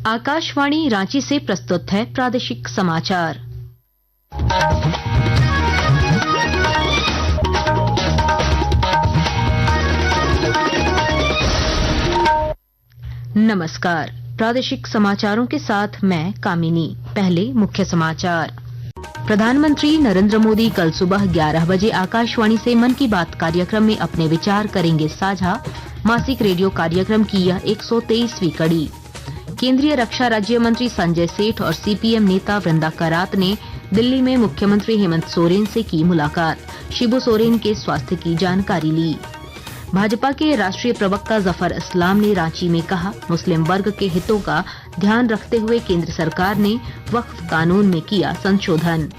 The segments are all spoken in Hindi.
आकाशवाणी रांची से प्रस्तुत है प्रादेशिक समाचार। नमस्कार, प्रादेशिक समाचारों के साथ मैं कामिनी। पहले मुख्य समाचार। प्रधानमंत्री नरेंद्र मोदी कल सुबह 11 बजे आकाशवाणी से मन की बात कार्यक्रम में अपने विचार करेंगे साझा। मासिक रेडियो कार्यक्रम की यह 123वीं कड़ी। केंद्रीय रक्षा राज्य मंत्री संजय सेठ और सीपीएम नेता वृंदा करात ने दिल्ली में मुख्यमंत्री हेमंत सोरेन से की मुलाकात। शिबू सोरेन के स्वास्थ्य की जानकारी ली। भाजपा के राष्ट्रीय प्रवक्ता जफर इस्लाम ने रांची में कहा, मुस्लिम वर्ग के हितों का ध्यान रखते हुए केंद्र सरकार ने वक्फ कानून में किया संशोधन।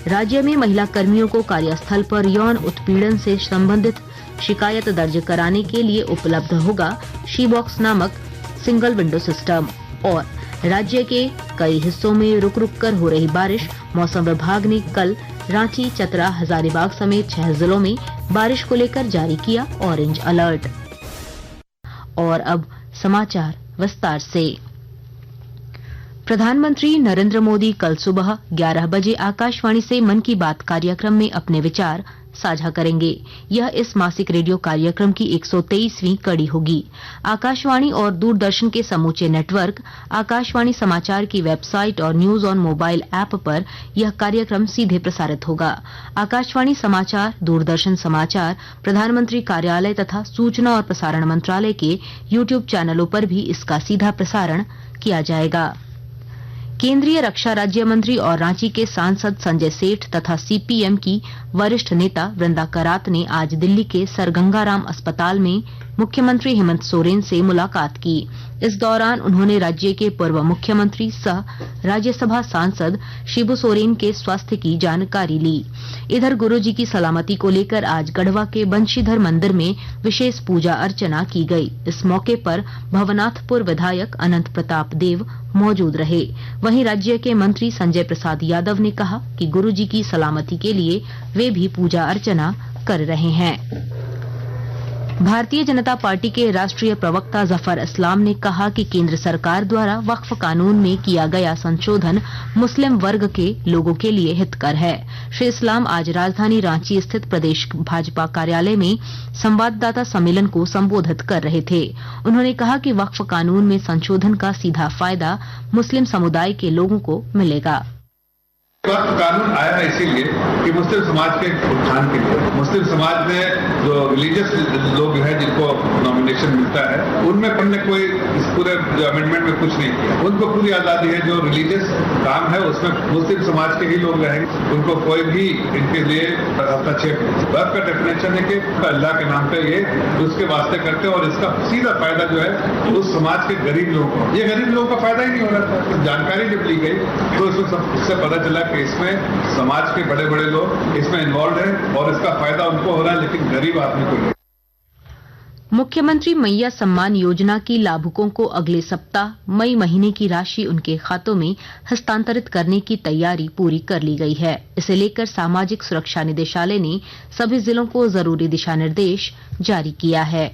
राज्य में महिला कर्मियों को कार्यस्थल पर यौन उत्पीड़न से संबंधित शिकायत दर्ज कराने के लिए उपलब्ध होगा शी बॉक्स नामक सिंगल विंडो सिस्टम। और राज्य के कई हिस्सों में रुक रुक कर हो रही बारिश, मौसम विभाग ने कल रांची, चतरा, हजारीबाग समेत 6 जिलों में बारिश को लेकर जारी किया ऑरेंज अलर्ट। और अब समाचार विस्तार से। प्रधानमंत्री नरेंद्र मोदी कल सुबह 11 बजे आकाशवाणी से मन की बात कार्यक्रम में अपने विचार साझा करेंगे। यह इस मासिक रेडियो कार्यक्रम की 123वीं कड़ी होगी। आकाशवाणी और दूरदर्शन के समूचे नेटवर्क, आकाशवाणी समाचार की वेबसाइट और न्यूज ऑन मोबाइल ऐप पर यह कार्यक्रम सीधे प्रसारित होगा। आकाशवाणी समाचार, दूरदर्शन समाचार, प्रधानमंत्री कार्यालय तथा सूचना और प्रसारण मंत्रालय के यूट्यूब चैनलों पर भी इसका सीधा प्रसारण किया जाएगा। केंद्रीय रक्षा राज्य मंत्री और रांची के सांसद संजय सेठ तथा सीपीएम की वरिष्ठ नेता वृंदा करात ने आज दिल्ली के सर गंगाराम अस्पताल में मुख्यमंत्री हेमंत सोरेन से मुलाकात की। इस दौरान उन्होंने राज्य के पूर्व मुख्यमंत्री सह राज्यसभा सांसद शिबू सोरेन के स्वास्थ्य की जानकारी ली। इधर गुरुजी की सलामती को लेकर आज गढ़वा के बंशीधर मंदिर में विशेष पूजा अर्चना की गई। इस मौके पर भवनाथपुर विधायक अनंत प्रताप देव मौजूद रहे। वहीं राज्य के मंत्री संजय प्रसाद यादव ने कहा कि गुरुजी की सलामती के लिए वे भी पूजा अर्चना कर रहे हैं। भारतीय जनता पार्टी के राष्ट्रीय प्रवक्ता जफर इस्लाम ने कहा कि केंद्र सरकार द्वारा वक्फ कानून में किया गया संशोधन मुस्लिम वर्ग के लोगों के लिए हितकर है। श्री इस्लाम आज राजधानी रांची स्थित प्रदेश भाजपा कार्यालय में संवाददाता सम्मेलन को संबोधित कर रहे थे। उन्होंने कहा कि वक्फ कानून में संशोधन का सीधा फायदा मुस्लिम समुदाय के लोगों को मिलेगा। वक्फ कानून आया है इसीलिए कि मुस्लिम समाज के उत्थान के लिए, मुस्लिम समाज में जो रिलीजियस लोग हैं जिनको नॉमिनेशन मिलता है, उनमें हमने कोई इस पूरे अमेंडमेंट में कुछ नहीं किया। उनको पूरी आजादी है। जो रिलीजियस काम है उसमें मुस्लिम समाज के ही लोग रहेंगे, उनको कोई भी इनके लिए हस्तक्षेप नहीं। वक्फ का डेफिनेशन है कि अल्लाह के नाम पे ये उसके वास्ते करते हैं और इसका सीधा फायदा जो है उस समाज के गरीब लोगों को, ये गरीब लोगों का फायदा ही नहीं हो रहा था। जानकारी जब ली गई तो इससे पता चला कि इसमें समाज के बड़े बड़े लोग इसमें इन्वॉल्व हैं और इसका फायदा उनको हो रहा है, लेकिन गरीब आदमी को नहीं। मुख्यमंत्री मैया सम्मान योजना की लाभुकों को अगले सप्ताह मई महीने की राशि उनके खातों में हस्तांतरित करने की तैयारी पूरी कर ली गई है। इसे लेकर सामाजिक सुरक्षा निदेशालय ने सभी जिलों को जरूरी दिशा निर्देश जारी किया है।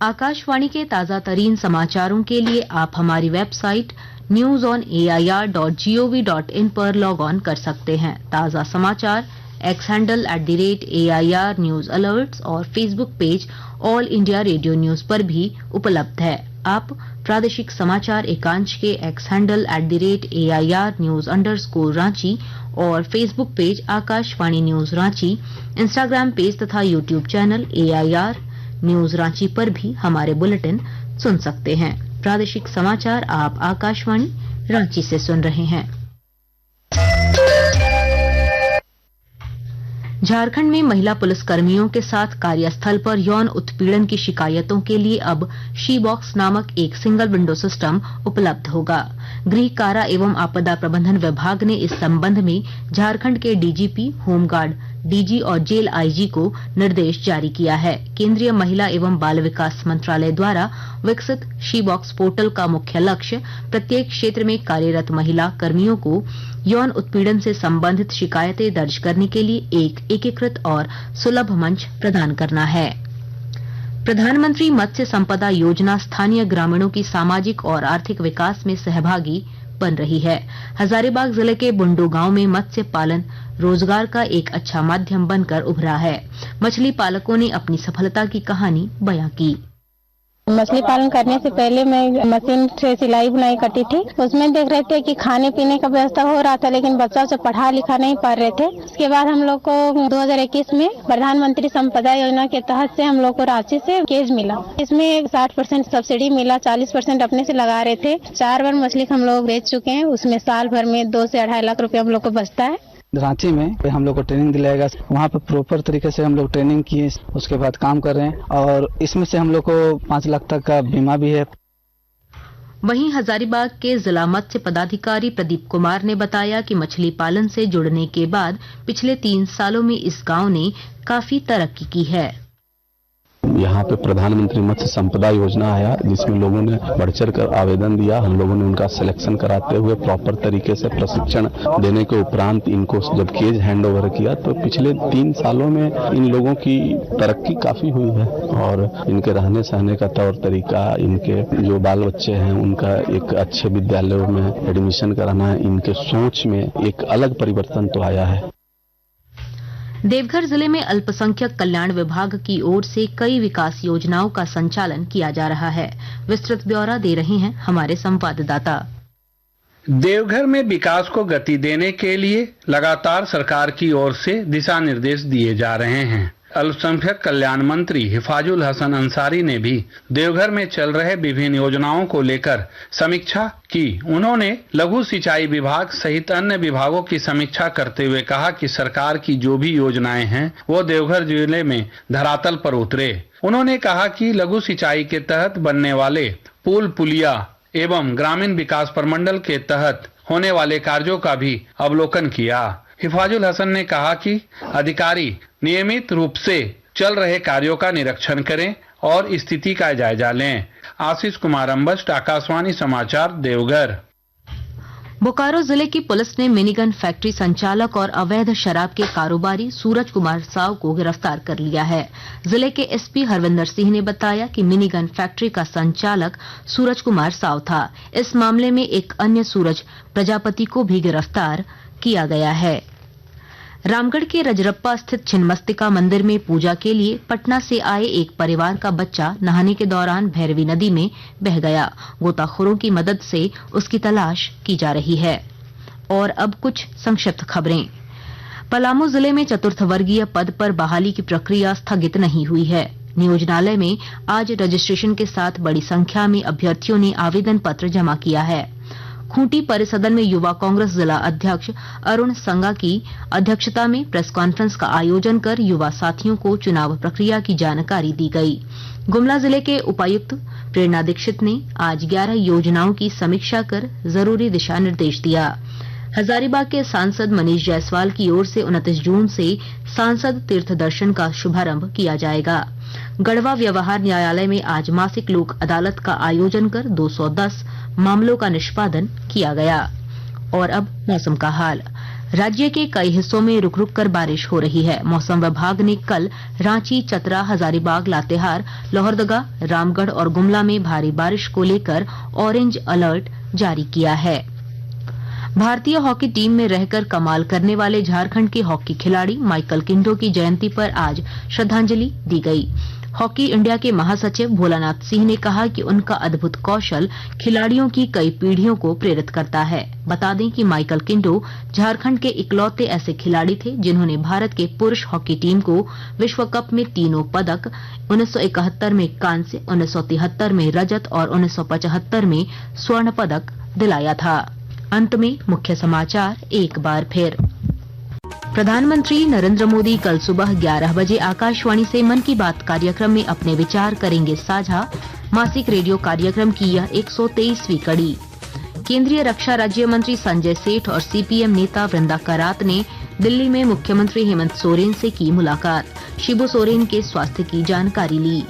आकाशवाणी के ताजा तरीन समाचारों के लिए आप हमारी वेबसाइट newsonair.gov.in पर लॉग ऑन कर सकते हैं। ताजा समाचार X handle @AIR news alerts और Facebook page All India Radio news पर भी उपलब्ध है। आप प्रादेशिक समाचार एकांश के X handle @AIR news _Ranchi और Facebook page Akashvani news Ranchi, Instagram page तथा YouTube channel AIR news Ranchi पर भी हमारे बुलेटिन सुन सकते हैं। प्रादेशिक समाचार आप आकाशवाणी रांची से सुन रहे हैं। झारखंड में महिला पुलिसकर्मियों के साथ कार्यस्थल पर यौन उत्पीड़न की शिकायतों के लिए अब शी बॉक्स नामक एक सिंगल विंडो सिस्टम उपलब्ध होगा। गृह, कारा एवं आपदा प्रबंधन विभाग ने इस संबंध में झारखंड के डीजीपी, होमगार्ड डीजी और जेल आईजी को निर्देश जारी किया है। केंद्रीय महिला एवं बाल विकास मंत्रालय द्वारा विकसित शी बॉक्स पोर्टल का मुख्य लक्ष्य प्रत्येक क्षेत्र में कार्यरत महिला कर्मियों को यौन उत्पीड़न से संबंधित शिकायतें दर्ज करने के लिए एक एकीकृत और सुलभ मंच प्रदान करना है। प्रधानमंत्री मत्स्य संपदा योजना स्थानीय ग्रामीणों की सामाजिक और आर्थिक विकास में सहभागी बन रही है। हजारीबाग जिले के बुंडू गांव में मत्स्य पालन रोजगार का एक अच्छा माध्यम बनकर उभरा है। मछली पालकों ने अपनी सफलता की कहानी बयां की। मछली पालन करने से पहले मैं मशीन से सिलाई बुनाई करती थी। उसमें देख रहे थे कि खाने पीने का व्यवस्था हो रहा था, लेकिन बच्चा से पढ़ा लिखा नहीं पा रहे थे। उसके बाद हम लोग को 2021 में प्रधानमंत्री संपदा योजना के तहत से हम लोग को राशि से केज मिला। इसमें 60% सब्सिडी मिला, 40% अपने से लगा रहे थे। 4 बार मछली हम लोग बेच चुके हैं। उसमें साल भर में 2 से 2.5 लाख रुपए हम लोग को बचता है। रांची में हम लोग को ट्रेनिंग दिलाएगा, वहाँ पे प्रॉपर तरीके से हम लोग ट्रेनिंग किए, उसके बाद काम कर रहे हैं और इसमें से हम लोग को 5 लाख तक का बीमा भी है। वहीं हजारीबाग के जिला मत्स्य पदाधिकारी प्रदीप कुमार ने बताया कि मछली पालन से जुड़ने के बाद पिछले 3 सालों में इस गांव ने काफी तरक्की की है। यहाँ पे प्रधानमंत्री मत्स्य संपदा योजना आया, जिसमें लोगों ने बढ़ चढ़ कर आवेदन दिया। हम लोगों ने उनका सिलेक्शन कराते हुए प्रॉपर तरीके से प्रशिक्षण देने के उपरांत इनको जब केज हैंड ओवर किया तो पिछले 3 सालों में इन लोगों की तरक्की काफी हुई है और इनके रहने सहने का तौर तरीका, इनके जो बाल बच्चे हैं उनका एक अच्छे विद्यालयों में एडमिशन कराना, इनके सोच में एक अलग परिवर्तन तो आया है। देवघर जिले में अल्पसंख्यक कल्याण विभाग की ओर से कई विकास योजनाओं का संचालन किया जा रहा है। विस्तृत ब्यौरा दे रहे हैं हमारे संवाददाता। देवघर में विकास को गति देने के लिए लगातार सरकार की ओर से दिशा निर्देश दिए जा रहे हैं। अल्पसंख्यक कल्याण मंत्री हिफाजुल हसन अंसारी ने भी देवघर में चल रहे विभिन्न योजनाओं को लेकर समीक्षा की। उन्होंने लघु सिंचाई विभाग सहित अन्य विभागों की समीक्षा करते हुए कहा कि सरकार की जो भी योजनाएं हैं वो देवघर जिले में धरातल पर उतरे। उन्होंने कहा कि लघु सिंचाई के तहत बनने वाले पुल पुलिया एवं ग्रामीण विकास प्रमंडल के तहत होने वाले कार्यों का भी अवलोकन किया। हिफाजुल हसन ने कहा कि अधिकारी नियमित रूप से चल रहे कार्यों का निरीक्षण करें और स्थिति का जायजा लें। आशीष कुमार अम्बस्ट, आकाशवाणी समाचार, देवघर। बोकारो जिले की पुलिस ने मिनीगन फैक्ट्री संचालक और अवैध शराब के कारोबारी सूरज कुमार साव को गिरफ्तार कर लिया है। जिले के एसपी हरविंदर सिंह ने बताया कि मिनीगन फैक्ट्री का संचालक सूरज कुमार साव था। इस मामले में एक अन्य सूरज प्रजापति को भी गिरफ्तार किया गया है। रामगढ़ के रजरप्पा स्थित छिन्नमस्तिका मंदिर में पूजा के लिए पटना से आए एक परिवार का बच्चा नहाने के दौरान भैरवी नदी में बह गया। गोताखोरों की मदद से उसकी तलाश की जा रही है। और अब कुछ संक्षिप्त खबरें। पलामू जिले में चतुर्थ वर्गीय पद पर बहाली की प्रक्रिया स्थगित नहीं हुई है। नियोजनालय में आज रजिस्ट्रेशन के साथ बड़ी संख्या में अभ्यर्थियों ने आवेदन पत्र जमा किया है। खूंटी परिसदन में युवा कांग्रेस जिला अध्यक्ष अरुण संगा की अध्यक्षता में प्रेस कॉन्फ्रेंस का आयोजन कर युवा साथियों को चुनाव प्रक्रिया की जानकारी दी गई। गुमला जिले के उपायुक्त प्रेरणा दीक्षित ने आज 11 योजनाओं की समीक्षा कर जरूरी दिशा निर्देश दिया। हजारीबाग के सांसद मनीष जायसवाल की ओर से 29 जून से सांसद तीर्थ दर्शन का शुभारंभ किया जाएगा। गढ़वा व्यवहार न्यायालय में आज मासिक लोक अदालत का आयोजन कर 210 मामलों का निष्पादन किया गया। और अब मौसम का हाल। राज्य के कई हिस्सों में रुक रुक कर बारिश हो रही है। मौसम विभाग ने कल रांची, चतरा, हजारीबाग, लातेहार, लोहरदगा, रामगढ़ और गुमला में भारी बारिश को लेकर ऑरेंज अलर्ट जारी किया है। भारतीय हॉकी टीम में रहकर कमाल करने वाले झारखंड के हॉकी खिलाड़ी माइकल किंडो की जयंती पर आज श्रद्धांजलि दी गई। हॉकी इंडिया के महासचिव भोलानाथ सिंह ने कहा कि उनका अद्भुत कौशल खिलाड़ियों की कई पीढ़ियों को प्रेरित करता है। बता दें कि माइकल किंडो झारखंड के इकलौते ऐसे खिलाड़ी थे जिन्होंने भारत के पुरुष हॉकी टीम को विश्व कप में तीनों पदक 1971 में कांस्य, 1973 में रजत और 1975 में स्वर्ण पदक दिलाया था। अंत में मुख्य समाचार एक बार फिर। प्रधानमंत्री नरेंद्र मोदी कल सुबह 11 बजे आकाशवाणी से मन की बात कार्यक्रम में अपने विचार करेंगे साझा। मासिक रेडियो कार्यक्रम की यह 123वीं कड़ी। केंद्रीय रक्षा राज्य मंत्री संजय सेठ और सीपीएम नेता वृंदा करात ने दिल्ली में मुख्यमंत्री हेमंत सोरेन से की मुलाकात। शिबू सोरेन के स्वास्थ्य की जानकारी ली।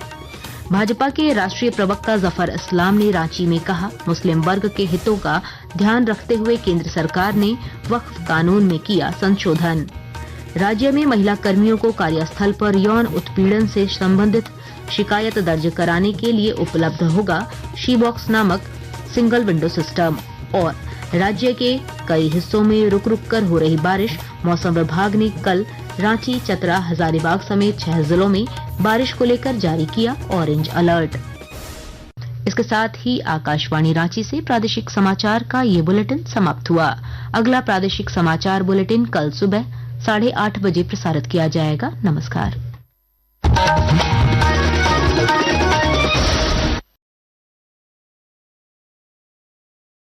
भाजपा के राष्ट्रीय प्रवक्ता जफर इस्लाम ने रांची में कहा, मुस्लिम वर्ग के हितों का ध्यान रखते हुए केंद्र सरकार ने वक्फ कानून में किया संशोधन। राज्य में महिला कर्मियों को कार्यस्थल पर यौन उत्पीड़न से संबंधित शिकायत दर्ज कराने के लिए उपलब्ध होगा शी बॉक्स नामक सिंगल विंडो सिस्टम। और राज्य के कई हिस्सों में रुक रुक कर हो रही बारिश, मौसम विभाग ने कल रांची, चतरा, हजारीबाग समेत 6 जिलों में बारिश को लेकर जारी किया ऑरेंज अलर्ट। इसके साथ ही आकाशवाणी रांची से प्रादेशिक समाचार का ये बुलेटिन समाप्त हुआ। अगला प्रादेशिक समाचार बुलेटिन कल सुबह 8:30 बजे प्रसारित किया जाएगा। नमस्कार।